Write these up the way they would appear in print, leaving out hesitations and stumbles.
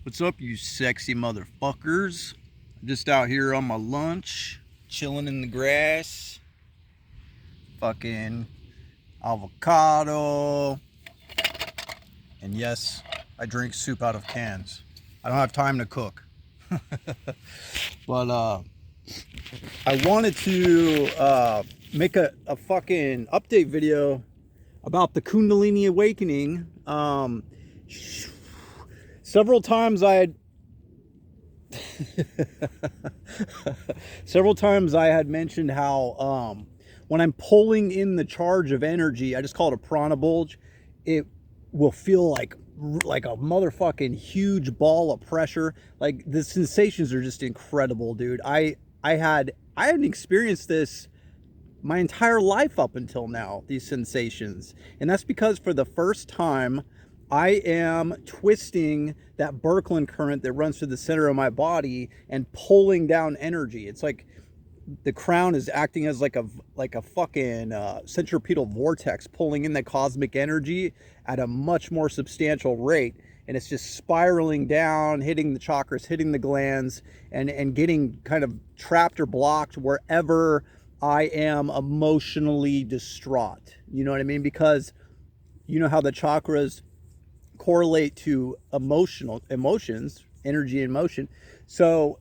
What's up, you sexy motherfuckers? I'm just out here on my lunch, chilling in the grass. Fucking avocado. And yes, I drink soup out of cans. I don't have time to cook. But I wanted to make a fucking update video about the Kundalini awakening. Several times I had mentioned how when I'm pulling in the charge of energy, I just call it a piranha bulge, it will feel like a motherfucking huge ball of pressure. Like, the sensations are just incredible, dude. I hadn't experienced this my entire life up until now, these sensations. And that's because for the first time, I am twisting that Birkeland current that runs through the center of my body and pulling down energy. It's like the crown is acting as like a fucking centripetal vortex, pulling in the cosmic energy at a much more substantial rate. And it's just spiraling down, hitting the chakras, hitting the glands, and getting kind of trapped or blocked wherever I am emotionally distraught. You know what I mean? Because you know how the chakras correlate to emotions, energy and motion. So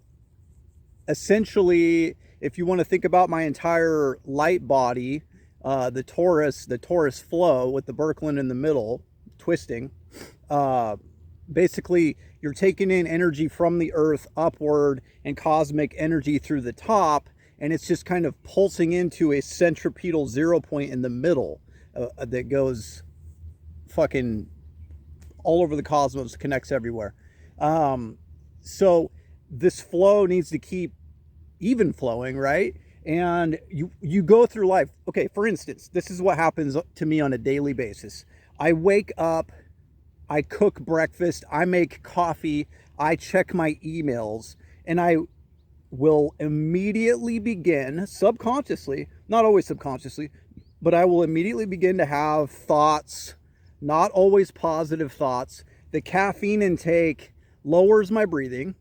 essentially, if you want to think about my entire light body, the torus flow with the Birkeland in the middle, twisting, basically you're taking in energy from the earth upward and cosmic energy through the top, and it's just kind of pulsing into a centripetal 0 point in the middle that goes fucking all over the cosmos, connects everywhere. So this flow needs to keep even flowing, right? And you go through life. Okay, for instance, this is what happens to me on a daily basis. I wake up, I cook breakfast, I make coffee, I check my emails, and I will immediately begin, subconsciously, not always subconsciously, but I will immediately begin to have thoughts, not always positive thoughts. The caffeine intake lowers my breathing.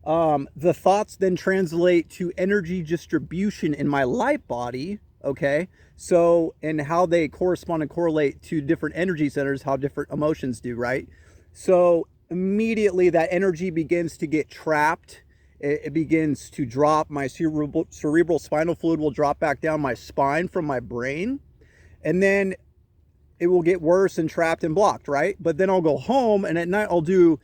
The thoughts then translate to energy distribution in my light body, okay? So, and how they correspond and correlate to different energy centers, how different emotions do, right? So immediately that energy begins to get trapped. It begins to drop. My cerebral spinal fluid will drop back down my spine from my brain. And then it will get worse and trapped and blocked, right? But then I'll go home, and at night I'll do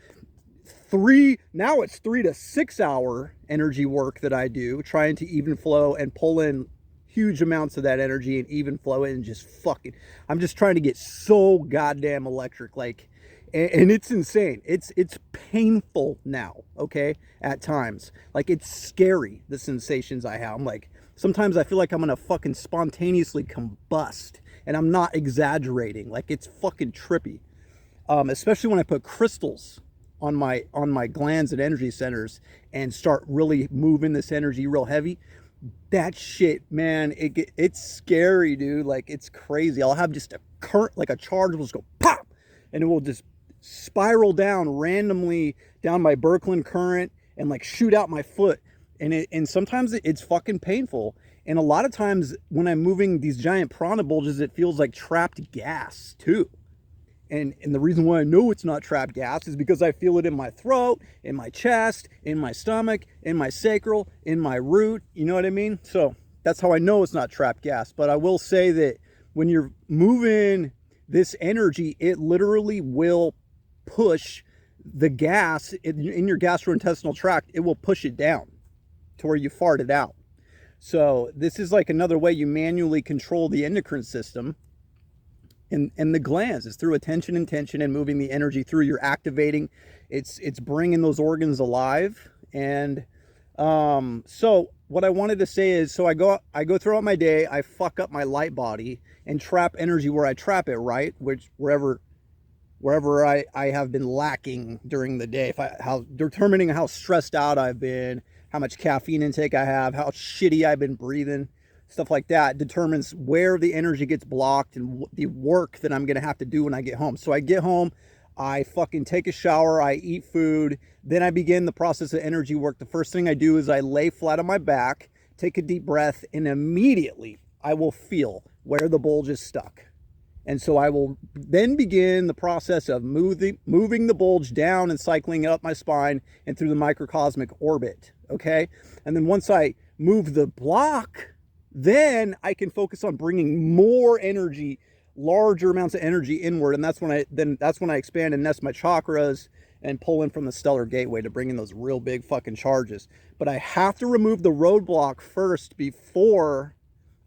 now it's 3 to 6 hour energy work that I do, trying to even flow and pull in huge amounts of that energy and even flow it, and just fucking, I'm just trying to get so goddamn electric, like, and it's insane. It's painful now, okay, at times. Like, it's scary, the sensations I have. I'm like, sometimes I feel like I'm gonna fucking spontaneously combust, and I'm not exaggerating. Like, it's fucking trippy. Especially when I put crystals on my glands and energy centers and start really moving this energy real heavy. That shit, man, it's scary, dude. Like, it's crazy. I'll have just a current, like a charge will just go pop, and it will just spiral down randomly down my Birkeland current and like shoot out my foot. And sometimes it's fucking painful. And a lot of times when I'm moving these giant piranha bulges, it feels like trapped gas too. And the reason why I know it's not trapped gas is because I feel it in my throat, in my chest, in my stomach, in my sacral, in my root. You know what I mean? So that's how I know it's not trapped gas. But I will say that when you're moving this energy, it literally will push the gas in your gastrointestinal tract. It will push it down to where you fart it out. So this is like another way you manually control the endocrine system. And the glands is through attention and tension and moving the energy through. You're activating, it's bringing those organs alive. And so what I wanted to say is, so I go throughout my day, I fuck up my light body and trap energy where I trap it, right? Which wherever I have been lacking during the day, determining how stressed out I've been, how much caffeine intake I have, how shitty I've been breathing, stuff like that determines where the energy gets blocked and the work that I'm going to have to do when I get home. So I get home, I fucking take a shower, I eat food, then I begin the process of energy work. The first thing I do is I lay flat on my back, take a deep breath, and immediately I will feel where the bulge is stuck. And so I will then begin the process of moving the bulge down and cycling up my spine and through the microcosmic orbit, okay? And then once I move the block, then I can focus on bringing more energy, larger amounts of energy inward, and that's when I expand and nest my chakras and pull in from the stellar gateway to bring in those real big fucking charges. But I have to remove the roadblock first before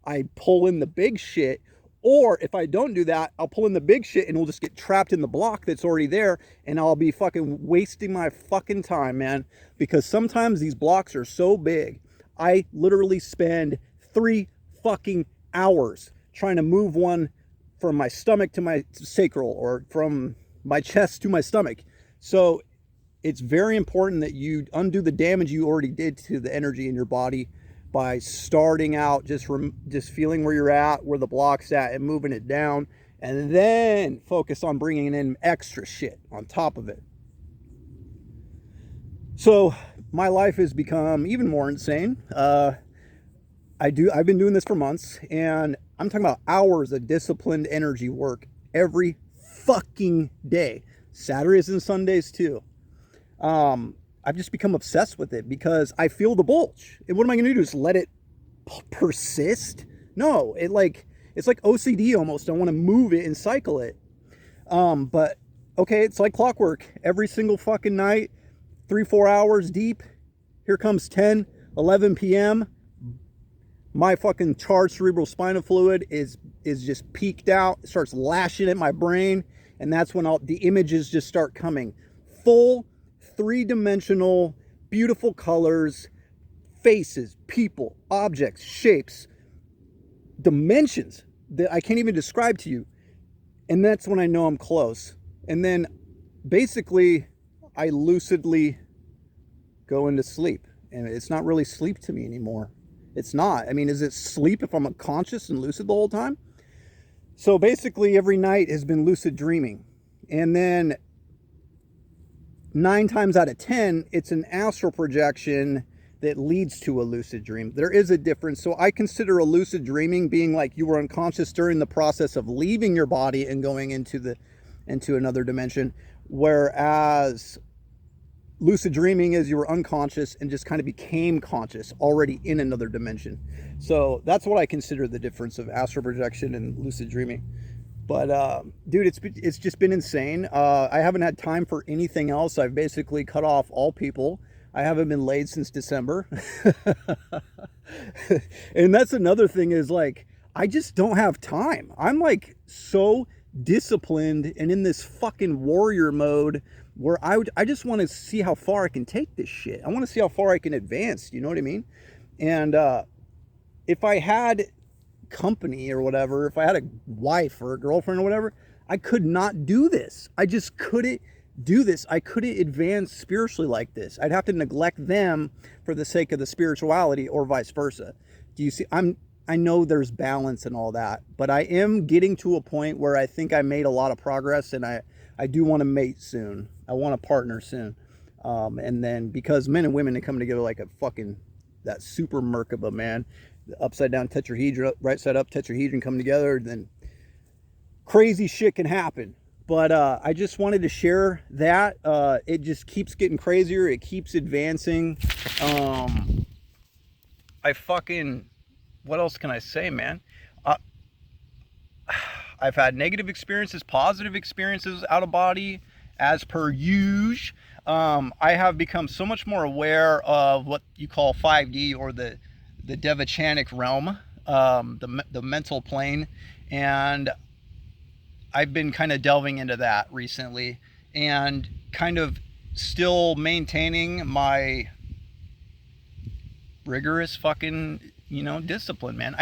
I pull in the big shit. Or if I don't do that, I'll pull in the big shit and we'll just get trapped in the block that's already there, and I'll be fucking wasting my fucking time, man. Because sometimes these blocks are so big, I literally spend 3 fucking hours trying to move one from my stomach to my sacral, or from my chest to my stomach. So it's very important that you undo the damage you already did to the energy in your body by starting out just feeling where you're at, where the block's at, and moving it down, and then focus on bringing in extra shit on top of it. So my life has become even more insane. I've been doing this for months, and I'm talking about hours of disciplined energy work every fucking day, Saturdays and Sundays too. I've just become obsessed with it because I feel the bulge. And what am I going to do? Just let it persist? No, it's like OCD almost. I want to move it and cycle it. But okay, it's like clockwork. Every single fucking night, 3-4 hours deep. Here comes 10, 11 p.m. My fucking charged cerebral spinal fluid is just peaked out. It starts lashing at my brain. And that's when the images just start coming. Full 3-dimensional, beautiful colors, faces, people, objects, shapes, dimensions that I can't even describe to you. And that's when I know I'm close. And then basically I lucidly go into sleep. And it's not really sleep to me anymore. It's not. I mean, is it sleep if I'm unconscious and lucid the whole time? So basically every night has been lucid dreaming. And then 9 times out of 10, it's an astral projection that leads to a lucid dream. There is a difference. So I consider a lucid dreaming being like you were unconscious during the process of leaving your body and going into another dimension, whereas lucid dreaming is you were unconscious and just kind of became conscious already in another dimension. So that's what I consider the difference of astral projection and lucid dreaming. But dude, it's just been insane. I haven't had time for anything else. I've basically cut off all people. I haven't been laid since December. And that's another thing, is like, I just don't have time. I'm like so disciplined and in this fucking warrior mode where I just want to see how far I can take this shit. I want to see how far I can advance. You know what I mean? And if I had company or whatever, if I had a wife or a girlfriend or whatever, I could not do this. I just couldn't do this. I couldn't advance spiritually like this. I'd have to neglect them for the sake of the spirituality, or vice versa. Do you see? I know there's balance and all that, but I am getting to a point where I think I made a lot of progress, and I do want to mate soon. I want a partner soon. And then, because men and women, they come together like a fucking, that super Merkaba, man. The upside down tetrahedron, right side up tetrahedron come together, then crazy shit can happen. But I just wanted to share that. It just keeps getting crazier. It keeps advancing. What else can I say, man? I've had negative experiences, positive experiences out of body, as per usual. I have become so much more aware of what you call 5D, or the devachanic realm, the mental plane, and I've been kind of delving into that recently, and kind of still maintaining my rigorous fucking, discipline, man.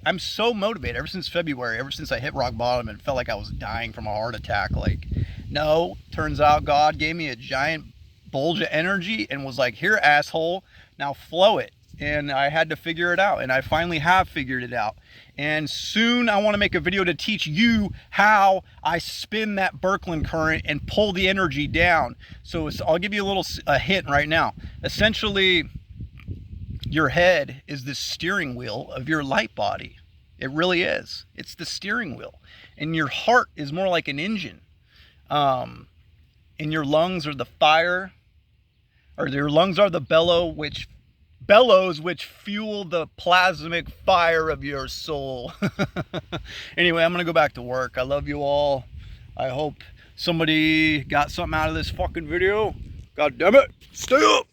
I'm so motivated ever since February, ever since I hit rock bottom and felt like I was dying from a heart attack. Like, no, turns out God gave me a giant bulge of energy and was like, here, asshole, now flow it. and I had to figure it out, and I finally have figured it out. And soon I want to make a video to teach you how I spin that Birkeland current and pull the energy down. So I'll give you a hint right now. Essentially, your head is the steering wheel of your light body. It really is. It's the steering wheel. And your heart is more like an engine. And your lungs are the fire, or your lungs are the bellows which fuel the plasmic fire of your soul. Anyway, I'm gonna go back to work. I love you all. I hope somebody got something out of this fucking video. God damn it, stay up.